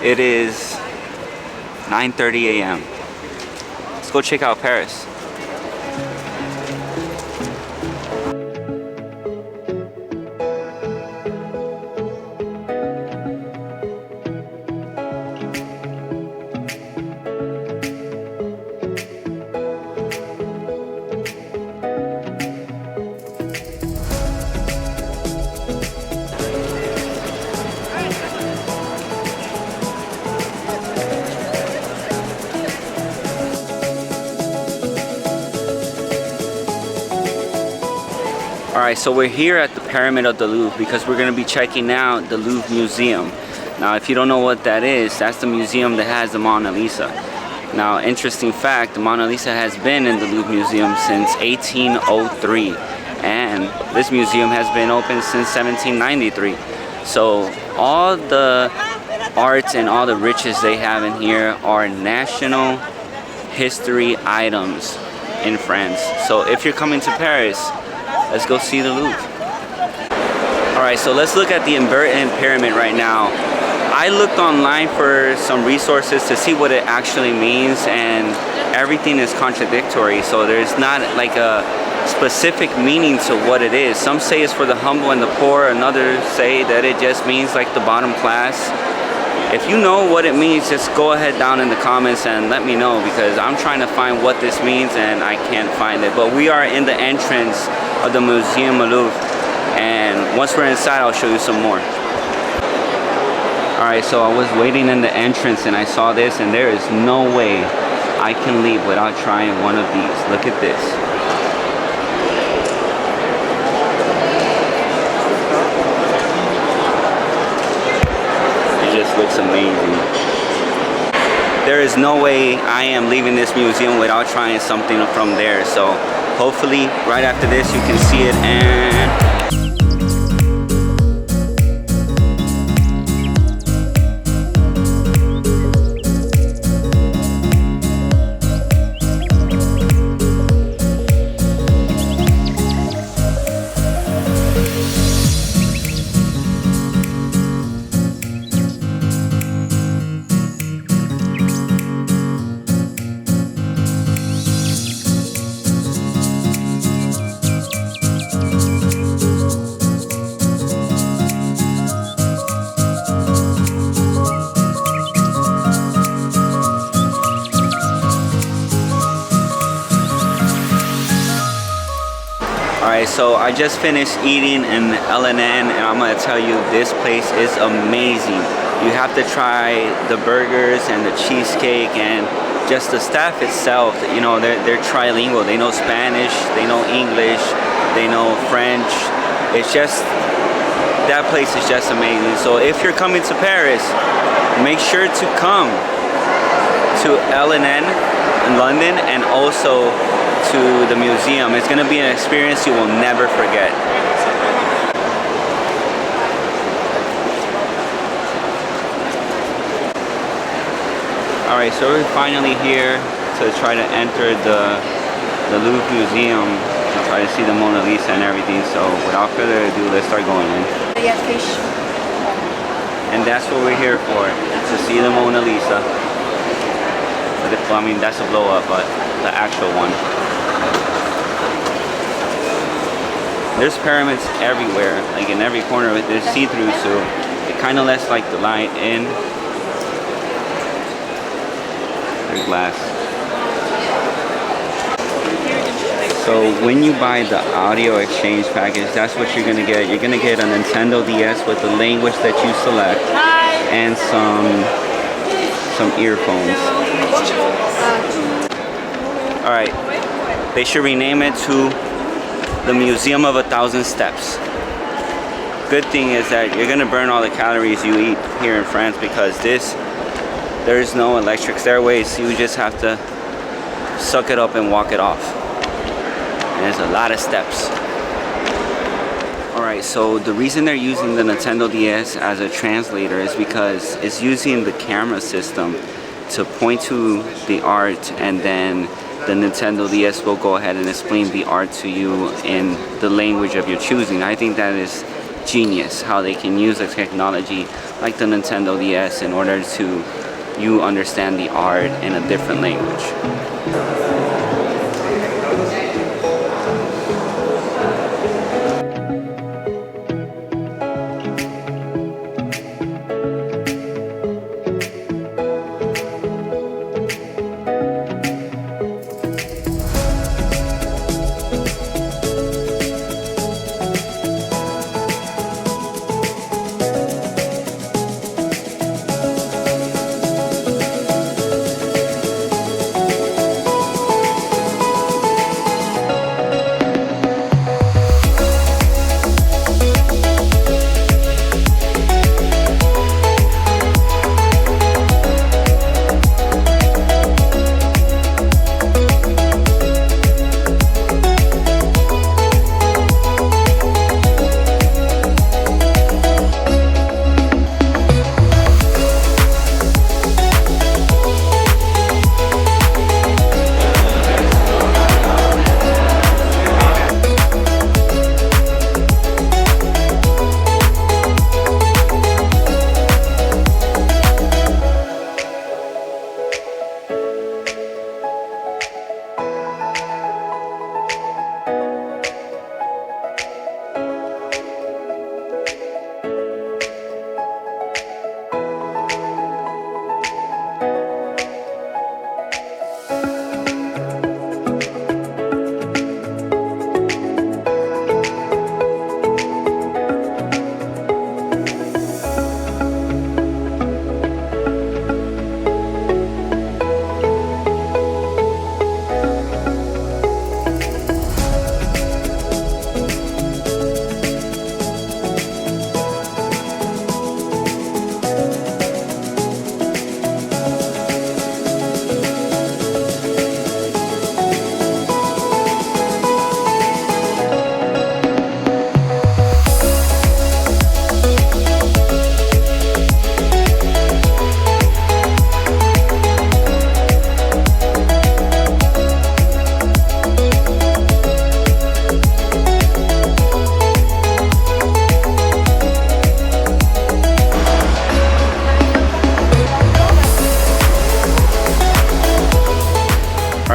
It is 9:30 a.m. Let's go check out Paris. Alright, so we're here at the Pyramid of the Louvre because we're going to be checking out the Louvre Museum. Now, if you don't know what that is, that's the museum that has the Mona Lisa. Now, interesting fact, the Mona Lisa has been in the Louvre Museum since 1803. And this museum has been open since 1793. So, all the art and all the riches they have in here are national history items in France. So, if you're coming to Paris, let's go see the Louvre. Alright, so let's look at the el&n pyramid right now. I looked online for some resources to see what it actually means, and everything is contradictory. So there's not like a specific meaning to what it is. Some say it's for the humble and the poor, and others say that it just means like the bottom class. If you know what it means, just go ahead down in the comments and let me know, because I'm trying to find what this means and I can't find it. But we are in the entrance of the Museum of Louvre, and once we're inside I'll show you some more. Alright, so I was waiting in the entrance and I saw this, and there is no way I can leave without trying one of these. Look at this. It just looks amazing. There is no way I am leaving this museum without trying something from there. So hopefully right after this you can see it. And alright, so I just finished eating in el&n, and I'm going to tell you, this place is amazing. You have to try the burgers and the cheesecake, and just the staff itself. You know, they're trilingual. They know Spanish, they know English, they know French. It's just, that place is just amazing. So if you're coming to Paris, make sure to come to el&n in London, and also to the museum. It's going to be an experience you will never forget. Alright, so we're finally here to try to enter the Louvre Museum to try to see the Mona Lisa and everything. So without further ado, let's start going in. Yeah, fish. And that's what we're here for, to see the Mona Lisa. Well, I mean, that's a blow up, but the actual one. There's pyramids everywhere, like in every corner. There's see-through, so it kind of lets like the light in. There's glass. So when you buy the audio exchange package, that's what you're gonna get. You're gonna get a Nintendo DS with the language that you select, and some earphones. All right, they should rename it to the Museum of 1,000 Steps. Good thing is that you're gonna burn all the calories you eat here in France, because there's no electric stairways. You just have to suck it up and walk it off. And there's a lot of steps. Alright, so the reason they're using the Nintendo DS as a translator is because it's using the camera system to point to the art, and then the Nintendo DS will go ahead and explain the art to you in the language of your choosing. I think that is genius how they can use a technology like the Nintendo DS in order to you understand the art in a different language.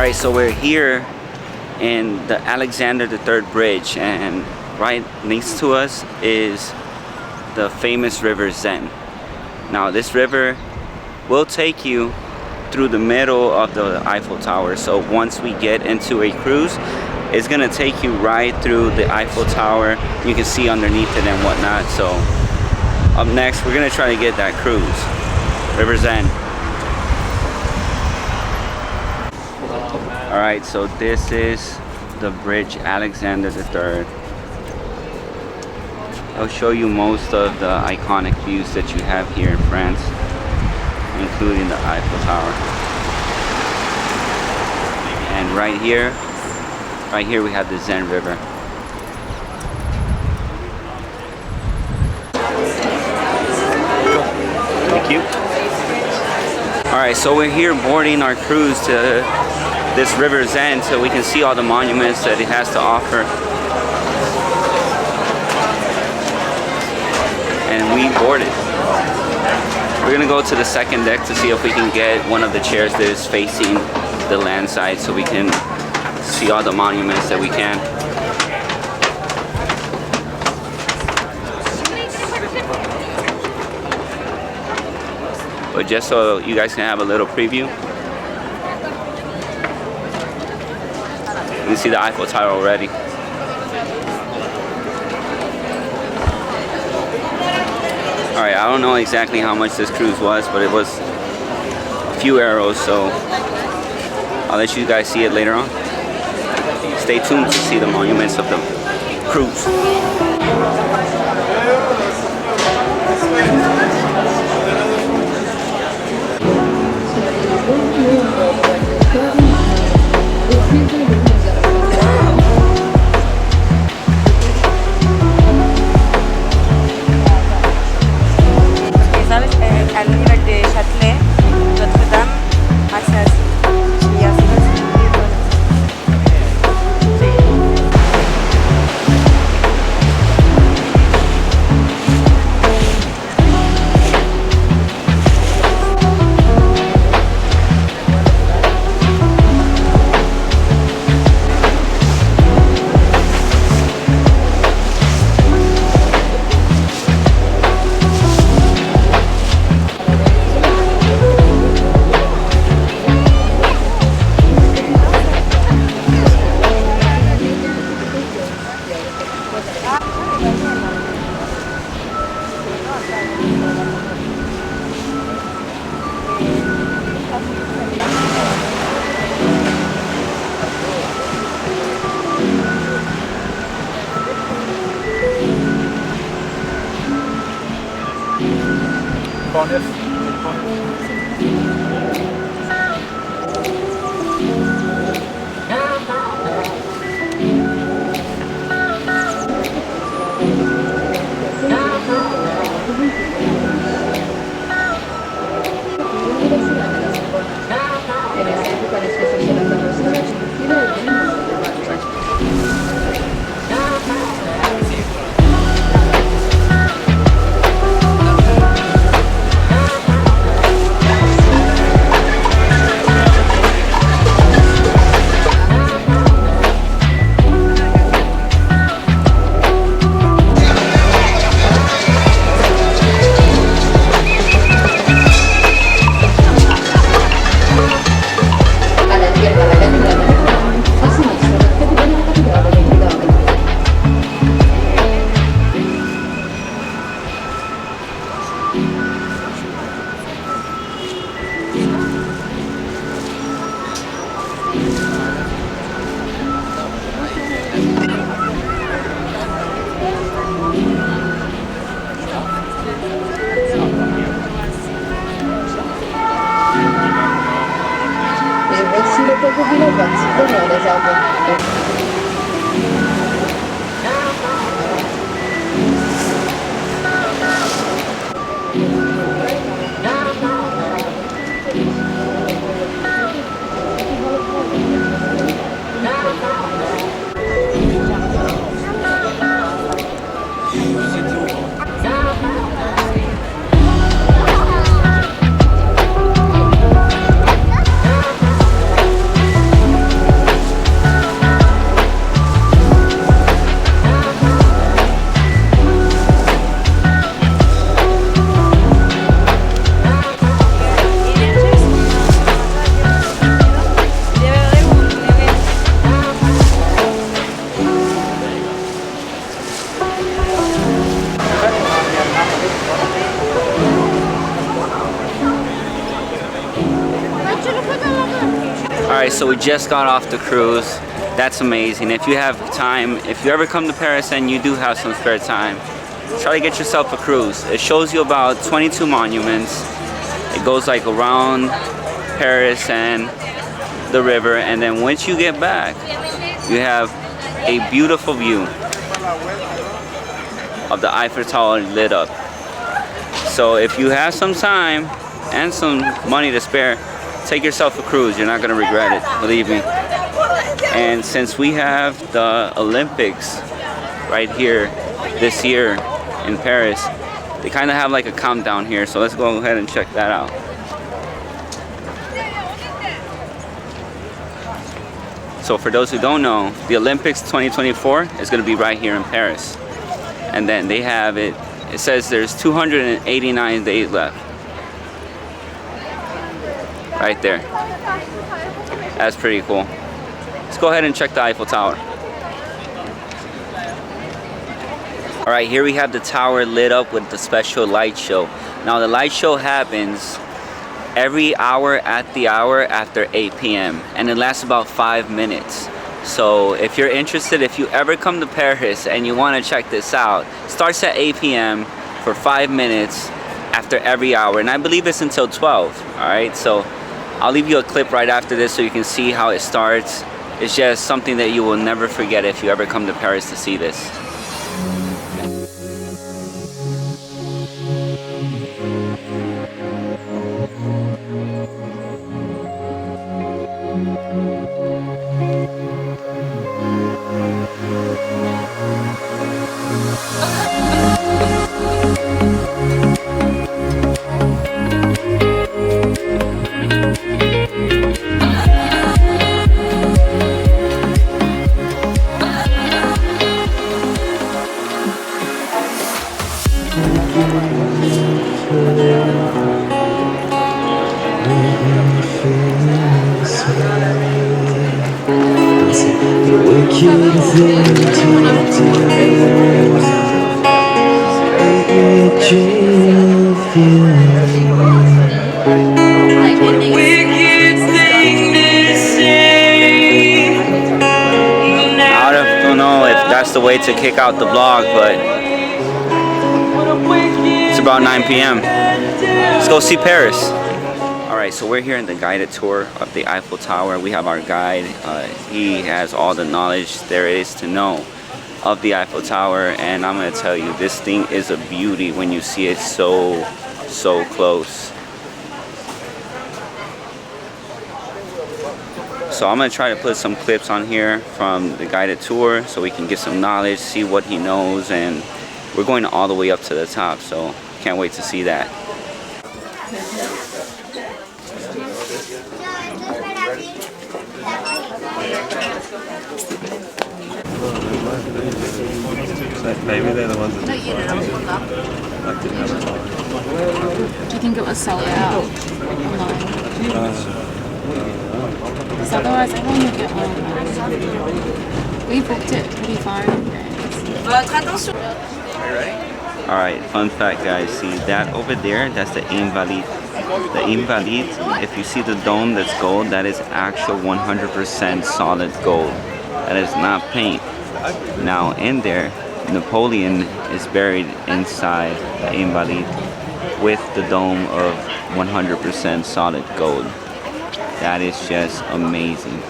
Alright, so we're here in the Alexander III Bridge, and right next to us is the famous river Seine. Now this river will take you through the middle of the Eiffel Tower. So once we get into a cruise, it's gonna take you right through the Eiffel Tower. You can see underneath it and whatnot. So up next, we're gonna try to get that cruise, River Seine. Alright, so this is the bridge Alexander III. I'll show you most of the iconic views that you have here in France, including the Eiffel Tower. And right here we have the Seine River. Thank you. Alright, so we're here boarding our cruise to this river Seine so we can see all the monuments that it has to offer. And we boarded. We're gonna go to the second deck to see if we can get one of the chairs that is facing the land side so we can see all the monuments that we can. But just so you guys can have a little preview, you can see the Eiffel Tower already. Alright, I don't know exactly how much this cruise was, but it was a few euros, so I'll let you guys see it later on. Stay tuned to see the monuments of the cruise. Alright, so we just got off the cruise. That's amazing. If you have time, if you ever come to Paris and you do have some spare time, try to get yourself a cruise. It shows you about 22 monuments. It goes like around Paris and the river, and then once you get back, you have a beautiful view of the Eiffel Tower lit up. So if you have some time and some money to spare, take yourself a cruise. You're not going to regret it, believe me. And since we have the Olympics right here this year in Paris, they kind of have like a countdown here, so let's go ahead and check that out. So for those who don't know, the Olympics 2024 is going to be right here in Paris. And then they have it says there's 289 days left. Right there. That's pretty cool. Let's go ahead and check the Eiffel Tower. Alright, here we have the tower lit up with the special light show. Now the light show happens every hour at the hour after 8 p.m. and it lasts about 5 minutes. So if you're interested, if you ever come to Paris and you want to check this out, it starts at 8 p.m. for 5 minutes after every hour, and I believe it's until 12. Alright, so I'll leave you a clip right after this so you can see how it starts. It's just something that you will never forget if you ever come to Paris to see this. I don't know if that's the way to kick out the vlog, but it's a about 9 p.m. Let's go see Paris. Alright, so we're here in the guided tour of the Eiffel Tower. We have our guide. He has all the knowledge there is to know of the Eiffel Tower, and I'm going to tell you, this thing is a beauty when you see it so close. So I'm going to try to put some clips on here from the guided tour so we can get some knowledge, see what he knows, and we're going all the way up to the top, so can't wait to see that. Maybe they're the ones that Do you think it was sold out online? Because otherwise everyone would get one online. We booked it pretty far in advance. Alright, fun fact guys, see that over there, that's the Invalides. The Invalides, if you see the dome that's gold, that is actual 100% solid gold. That is not paint. Now in there, Napoleon is buried inside the Invalides with the dome of 100% solid gold. That is just amazing.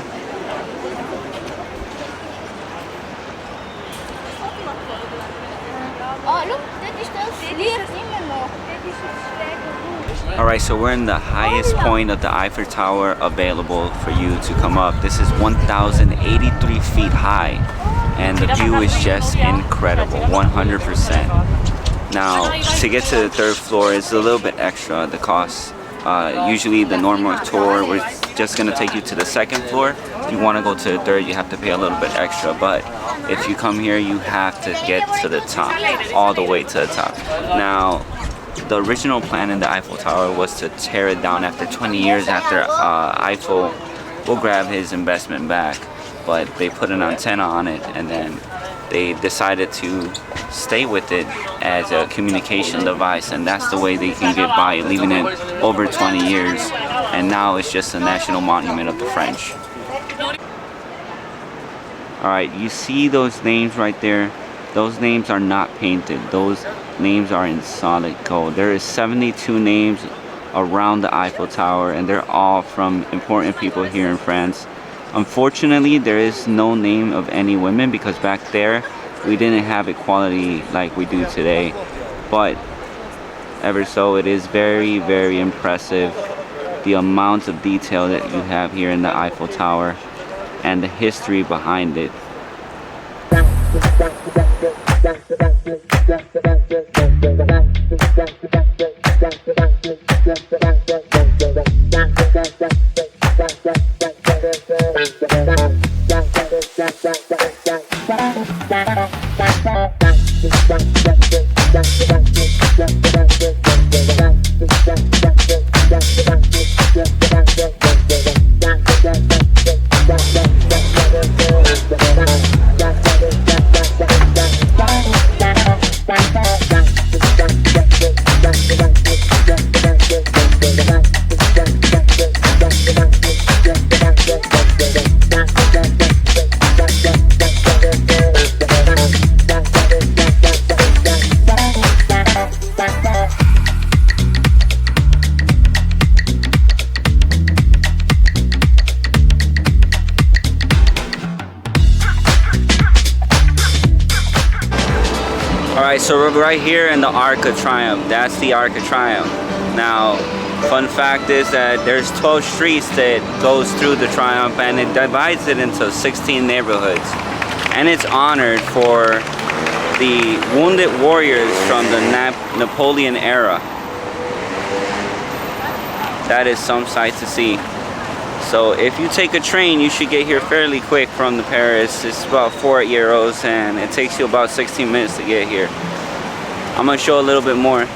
Alright, so we're in the highest point of the Eiffel Tower available for you to come up. This is 1,083 feet high, and the view is just incredible, 100%. Now, to get to the third floor is a little bit extra, the cost. Usually the normal tour, we're just going to take you to the second floor. If you want to go to the third, you have to pay a little bit extra, but if you come here, you have to get to the top, all the way to the top. Now, the original plan in the Eiffel Tower was to tear it down after 20 years after Eiffel will grab his investment back, but they put an antenna on it, and then they decided to stay with it as a communication device, and that's the way they can get by, leaving it over 20 years, and now it's just a national monument of the French. Alright, you see those names right there? Those names are not painted. Those names are in solid gold. There is 72 names around the Eiffel Tower, and they're all from important people here in France. Unfortunately, there is no name of any women because back there we didn't have equality like we do today. But ever so, it is very impressive, the amount of detail that you have here in the Eiffel Tower and the history behind it. Alright, so we're right here in the Arc of Triumph. That's the Arc of Triumph. Now, fun fact is that there's 12 streets that goes through the Triumph, and it divides it into 16 neighborhoods. And it's honored for the wounded warriors from the Napoleon era. That is some sight to see. So if you take a train, you should get here fairly quick from the Paris. It's about 4 euros, and it takes you about 16 minutes to get here. I'm gonna show a little bit more.